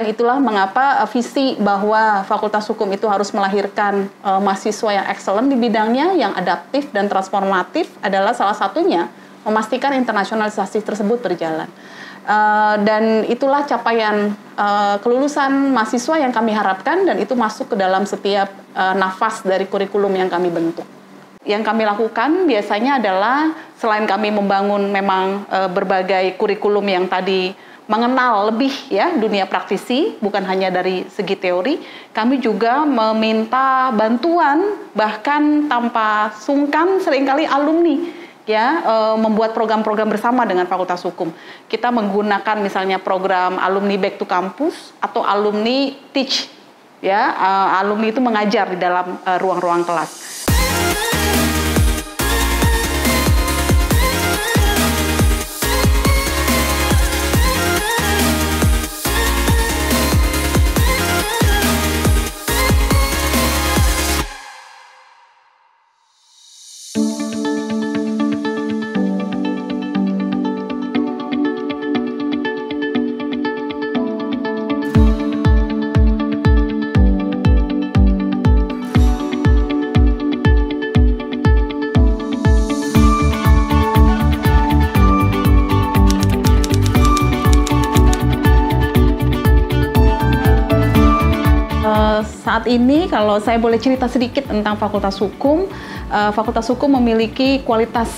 Itulah mengapa visi bahwa Fakultas Hukum itu harus melahirkan mahasiswa yang excellent di bidangnya, yang adaptif dan transformatif adalah salah satunya memastikan internasionalisasi tersebut berjalan. Dan itulah capaian kelulusan mahasiswa yang kami harapkan, dan itu masuk ke dalam setiap nafas dari kurikulum yang kami bentuk. Yang kami lakukan biasanya adalah selain kami membangun memang berbagai kurikulum yang tadi mengenal lebih ya dunia praktisi, bukan hanya dari segi teori, kami juga meminta bantuan bahkan tanpa sungkan seringkali alumni ya membuat program-program bersama dengan Fakultas Hukum. Kita menggunakan misalnya program alumni Back to Campus atau alumni Teach ya, alumni itu mengajar di dalam ruang-ruang kelas. Saat ini kalau saya boleh cerita sedikit tentang Fakultas Hukum, Fakultas Hukum memiliki kualitas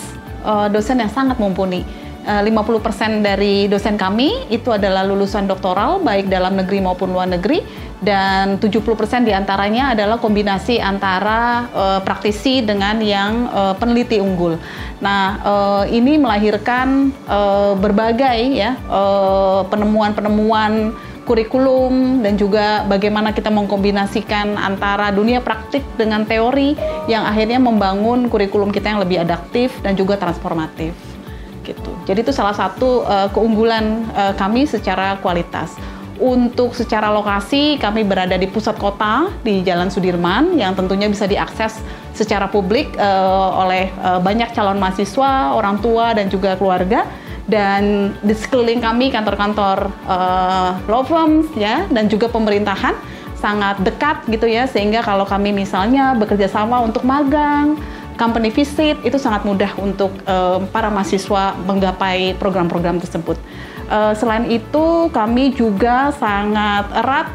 dosen yang sangat mumpuni. 50% dari dosen kami itu adalah lulusan doktoral baik dalam negeri maupun luar negeri, dan 70% diantaranya adalah kombinasi antara praktisi dengan yang peneliti unggul. Nah, ini melahirkan berbagai ya penemuan-penemuan kurikulum dan juga bagaimana kita mengkombinasikan antara dunia praktik dengan teori yang akhirnya membangun kurikulum kita yang lebih adaptif dan juga transformatif gitu. Jadi itu salah satu keunggulan kami secara kualitas. Untuk secara lokasi kami berada di pusat kota di Jalan Sudirman yang tentunya bisa diakses secara publik oleh banyak calon mahasiswa, orang tua dan juga keluarga. Dan di sekeliling kami kantor-kantor law firms ya dan juga pemerintahan sangat dekat gitu ya, sehingga kalau kami misalnya bekerja sama untuk magang, company visit, itu sangat mudah untuk para mahasiswa menggapai program-program tersebut. Selain itu kami juga sangat erat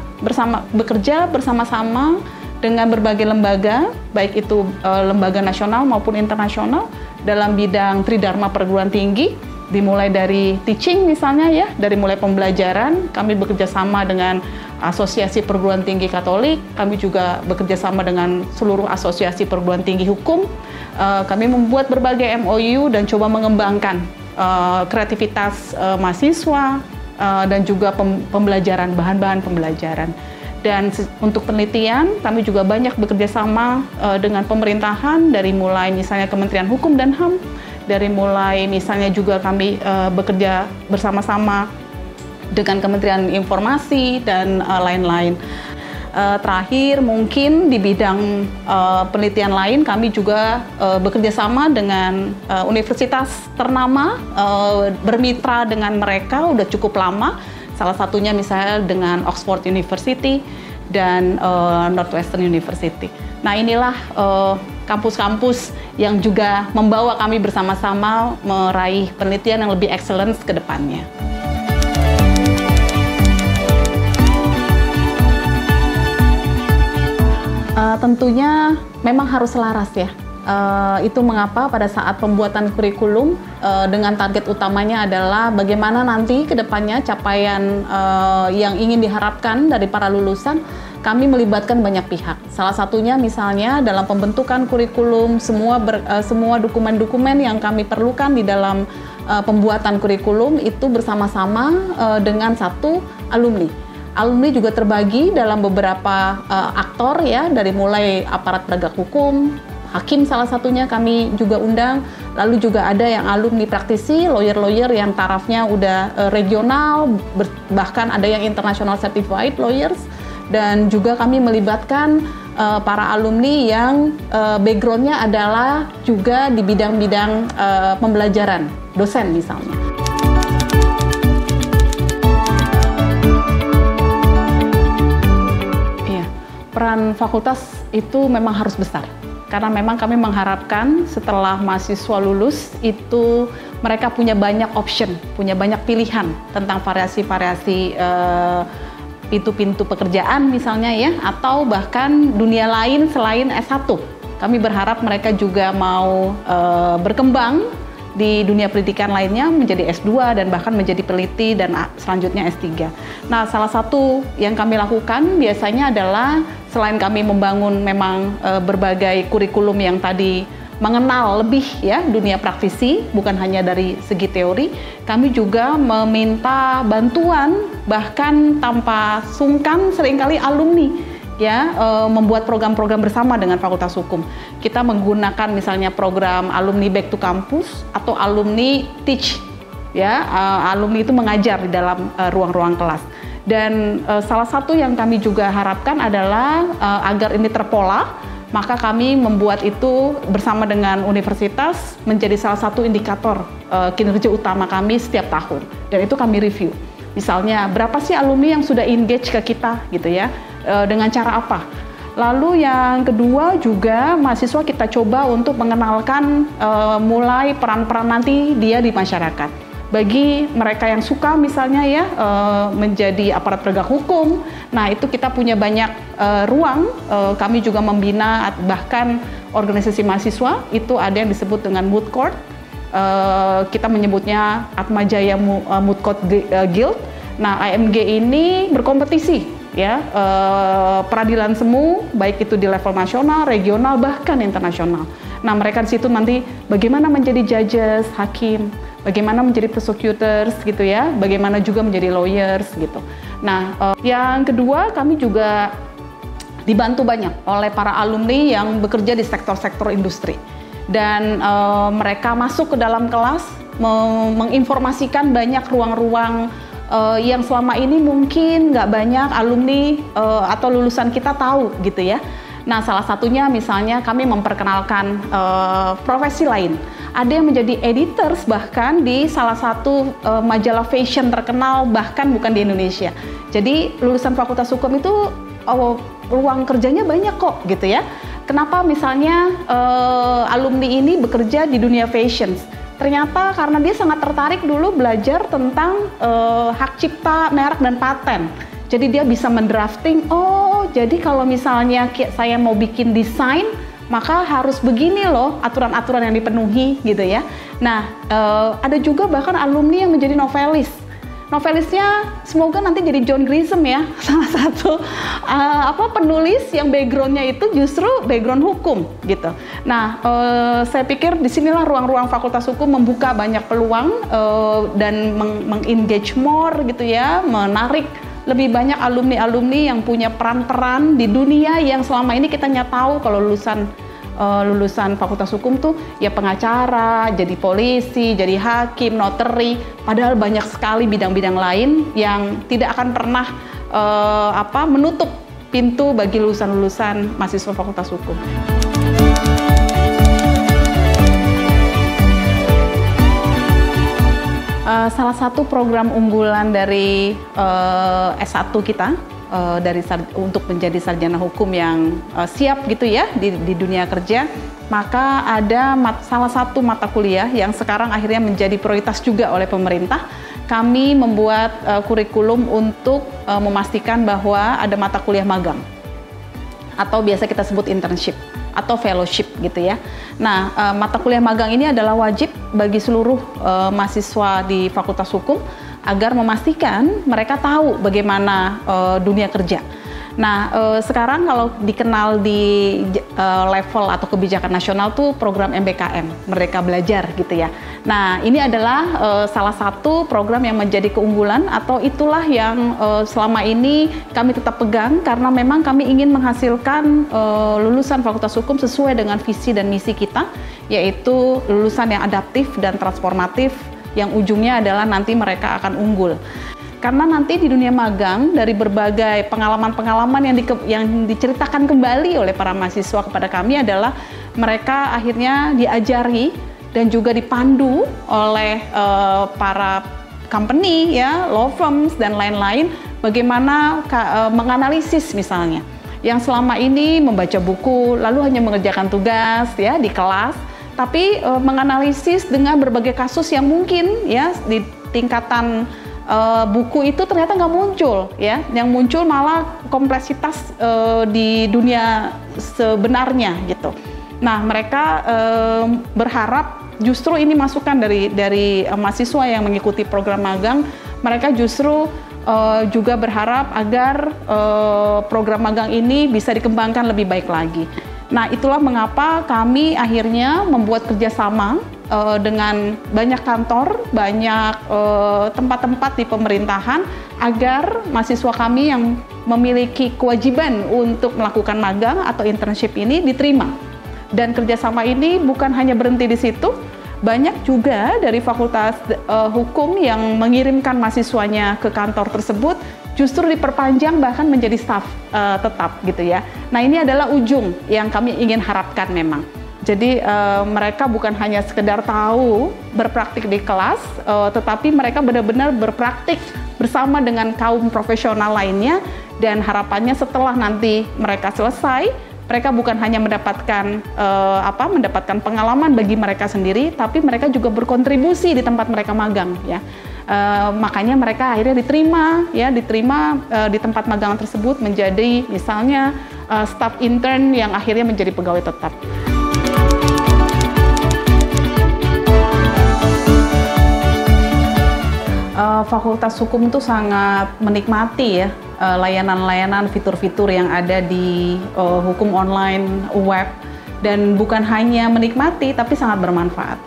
bekerja bersama-sama dengan berbagai lembaga, baik itu lembaga nasional maupun internasional dalam bidang Tridharma perguruan tinggi. Dimulai dari teaching misalnya ya, dari mulai pembelajaran, kami bekerja sama dengan Asosiasi Perguruan Tinggi Katolik, kami juga bekerja sama dengan seluruh asosiasi perguruan tinggi hukum. Kami membuat berbagai MOU dan coba mengembangkan kreativitas mahasiswa dan juga pembelajaran, bahan-bahan pembelajaran. Dan untuk penelitian, kami juga banyak bekerja sama dengan pemerintahan, dari mulai misalnya Kementerian Hukum dan HAM, dari mulai misalnya juga kami bekerja bersama-sama dengan Kementerian Informasi dan lain-lain. Terakhir mungkin di bidang penelitian lain kami juga bekerja sama dengan universitas ternama, bermitra dengan mereka udah cukup lama. Salah satunya misalnya dengan Oxford University dan Northwestern University. Nah, inilah kampus-kampus yang juga membawa kami bersama-sama meraih penelitian yang lebih excellence ke depannya. Tentunya memang harus selaras ya. Itu mengapa pada saat pembuatan kurikulum dengan target utamanya adalah bagaimana nanti ke depannya capaian yang ingin diharapkan dari para lulusan, kami melibatkan banyak pihak. Salah satunya misalnya dalam pembentukan kurikulum, semua dokumen-dokumen yang kami perlukan di dalam pembuatan kurikulum itu bersama-sama dengan satu alumni. Alumni juga terbagi dalam beberapa aktor ya, dari mulai aparat penegak hukum, hakim salah satunya kami juga undang, lalu juga ada yang alumni praktisi, lawyer-lawyer yang tarafnya udah regional, bahkan ada yang international certified lawyers, dan juga kami melibatkan para alumni yang background-nya adalah juga di bidang-bidang pembelajaran, dosen misalnya. peran fakultas itu memang harus besar. Karena memang kami mengharapkan setelah mahasiswa lulus itu mereka punya banyak option, punya banyak pilihan tentang variasi-variasi pintu-pintu pekerjaan misalnya ya, atau bahkan dunia lain selain S1. Kami berharap mereka juga mau berkembang di dunia pendidikan lainnya menjadi S2 dan bahkan menjadi peneliti dan selanjutnya S3. Nah, salah satu yang kami lakukan biasanya adalah selain kami membangun memang berbagai kurikulum yang tadi mengenal lebih ya dunia praktisi, bukan hanya dari segi teori, kami juga meminta bantuan bahkan tanpa sungkan seringkali alumni ya membuat program-program bersama dengan Fakultas Hukum. Kita menggunakan misalnya program alumni back to campus atau alumni teach ya, alumni itu mengajar di dalam ruang-ruang kelas. Dan salah satu yang kami juga harapkan adalah agar ini terpola, maka kami membuat itu bersama dengan universitas menjadi salah satu indikator kinerja utama kami setiap tahun. Dan itu kami review. Misalnya berapa sih alumni yang sudah engage ke kita gitu ya, dengan cara apa. Lalu yang kedua juga mahasiswa kita coba untuk mengenalkan mulai peran-peran nanti dia di masyarakat. Bagi mereka yang suka misalnya ya menjadi aparat penegak hukum, nah itu kita punya banyak ruang, kami juga membina bahkan organisasi mahasiswa, itu ada yang disebut dengan Moot Court, kita menyebutnya Atmajaya Moot Court Guild. Nah, AMG ini berkompetisi ya, peradilan semu baik itu di level nasional, regional bahkan internasional. Nah, mereka di situ nanti bagaimana menjadi judges, hakim, bagaimana menjadi prosecutors gitu ya, bagaimana juga menjadi lawyers gitu. Nah, yang kedua kami juga dibantu banyak oleh para alumni yang bekerja di sektor-sektor industri. Dan mereka masuk ke dalam kelas menginformasikan banyak ruang-ruang yang selama ini mungkin nggak banyak alumni atau lulusan kita tahu gitu ya. Nah, salah satunya misalnya kami memperkenalkan profesi lain. Ada yang menjadi editors bahkan di salah satu majalah fashion terkenal bahkan bukan di Indonesia. Jadi lulusan Fakultas Hukum itu ruang kerjanya banyak kok gitu ya. Kenapa misalnya alumni ini bekerja di dunia fashion? Ternyata karena dia sangat tertarik dulu belajar tentang hak cipta, merek dan paten. Jadi dia bisa mendrafting, oh jadi kalau misalnya saya mau bikin desain, maka harus begini loh aturan-aturan yang dipenuhi gitu ya. Nah, ada juga bahkan alumni yang menjadi novelis. Novelisnya semoga nanti jadi John Grisham ya, salah satu penulis yang backgroundnya itu justru background hukum gitu. Nah, saya pikir disinilah ruang-ruang Fakultas Hukum membuka banyak peluang dan mengengage more gitu ya, menarik lebih banyak alumni-alumni yang punya peran-peran di dunia yang selama ini kita nggak tahu kalau lulusan Fakultas Hukum tuh ya pengacara, jadi polisi, jadi hakim, notary, padahal banyak sekali bidang-bidang lain yang tidak akan pernah menutup pintu bagi lulusan-lulusan mahasiswa Fakultas Hukum. Salah satu program unggulan dari S1 kita untuk menjadi sarjana hukum yang siap gitu ya di dunia kerja, maka ada salah satu mata kuliah yang sekarang akhirnya menjadi prioritas juga oleh pemerintah. Kami membuat kurikulum untuk memastikan bahwa ada mata kuliah magang atau biasa kita sebut internship atau fellowship gitu ya. Nah, mata kuliah magang ini adalah wajib bagi seluruh mahasiswa di Fakultas Hukum agar memastikan mereka tahu bagaimana dunia kerja. Nah, sekarang kalau dikenal di level atau kebijakan nasional tuh program MBKM, Merdeka Belajar gitu ya. Nah, ini adalah salah satu program yang menjadi keunggulan atau itulah yang selama ini kami tetap pegang karena memang kami ingin menghasilkan lulusan Fakultas Hukum sesuai dengan visi dan misi kita, yaitu lulusan yang adaptif dan transformatif yang ujungnya adalah nanti mereka akan unggul. Karena nanti di dunia magang dari berbagai pengalaman-pengalaman yang diceritakan kembali oleh para mahasiswa kepada kami adalah mereka akhirnya diajari dan juga dipandu oleh para company ya, law firms dan lain-lain bagaimana menganalisis misalnya yang selama ini membaca buku lalu hanya mengerjakan tugas ya di kelas, tapi menganalisis dengan berbagai kasus yang mungkin ya di tingkatan buku itu ternyata nggak muncul ya, yang muncul malah kompleksitas di dunia sebenarnya gitu. Nah, mereka berharap justru ini masukan dari mahasiswa yang mengikuti program magang, mereka justru juga berharap agar program magang ini bisa dikembangkan lebih baik lagi. Nah, itulah mengapa kami akhirnya membuat kerjasama dengan banyak kantor, banyak tempat-tempat di pemerintahan agar mahasiswa kami yang memiliki kewajiban untuk melakukan magang atau internship ini diterima. Dan kerjasama ini bukan hanya berhenti di situ, banyak juga dari Fakultas Hukum yang mengirimkan mahasiswanya ke kantor tersebut justru diperpanjang bahkan menjadi staf tetap gitu ya. Nah, ini adalah ujung yang kami ingin harapkan memang. Jadi mereka bukan hanya sekedar tahu berpraktik di kelas, tetapi mereka benar-benar berpraktik bersama dengan kaum profesional lainnya, dan harapannya setelah nanti mereka selesai, mereka bukan hanya mendapatkan mendapatkan pengalaman bagi mereka sendiri, tapi mereka juga berkontribusi di tempat mereka magang ya. Makanya mereka akhirnya diterima di tempat magang tersebut menjadi misalnya staf intern yang akhirnya menjadi pegawai tetap. Fakultas Hukum itu sangat menikmati ya layanan-layanan, fitur-fitur yang ada di hukum online, web, dan bukan hanya menikmati tapi sangat bermanfaat.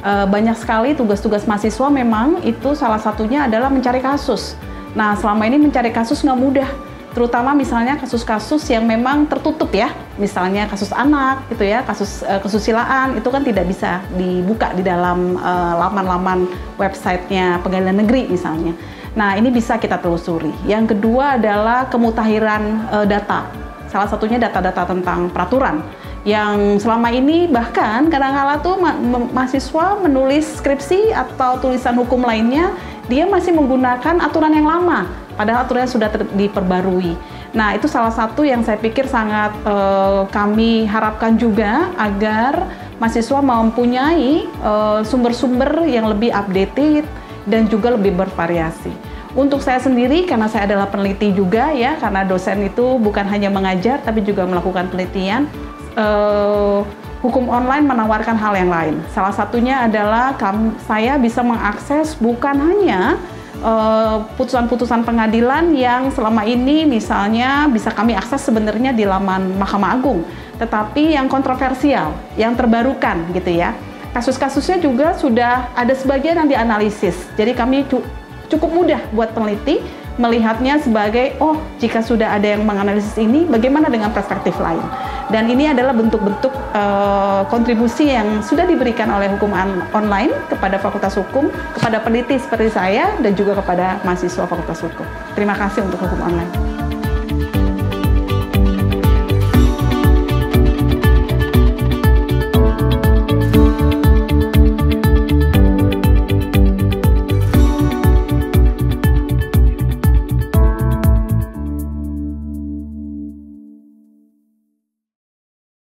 Banyak sekali tugas-tugas mahasiswa memang itu salah satunya adalah mencari kasus. Nah, selama ini mencari kasus nggak mudah, terutama misalnya kasus-kasus yang memang tertutup ya, misalnya kasus anak gitu ya, kasus kesusilaan itu kan tidak bisa dibuka di dalam laman-laman websitenya pengadilan negeri misalnya. Nah, ini bisa kita telusuri. Yang kedua adalah kemutahiran data, salah satunya data-data tentang peraturan yang selama ini bahkan kadang-kala tuh mahasiswa menulis skripsi atau tulisan hukum lainnya, dia masih menggunakan aturan yang lama, padahal aturannya sudah diperbarui. Nah, itu salah satu yang saya pikir sangat kami harapkan juga agar mahasiswa mempunyai sumber-sumber yang lebih updated dan juga lebih bervariasi. Untuk saya sendiri, karena saya adalah peneliti juga ya, karena dosen itu bukan hanya mengajar tapi juga melakukan penelitian, hukum online menawarkan hal yang lain. Salah satunya adalah saya bisa mengakses bukan hanya putusan-putusan pengadilan yang selama ini misalnya bisa kami akses sebenarnya di laman Mahkamah Agung, tetapi yang kontroversial, yang terbarukan gitu ya. Kasus-kasusnya juga sudah ada sebagian yang dianalisis. Jadi kami cukup mudah buat peneliti melihatnya sebagai, oh jika sudah ada yang menganalisis ini, bagaimana dengan perspektif lain. Dan ini adalah bentuk-bentuk kontribusi yang sudah diberikan oleh hukum online kepada Fakultas Hukum, kepada peneliti seperti saya, dan juga kepada mahasiswa Fakultas Hukum. Terima kasih untuk hukum online.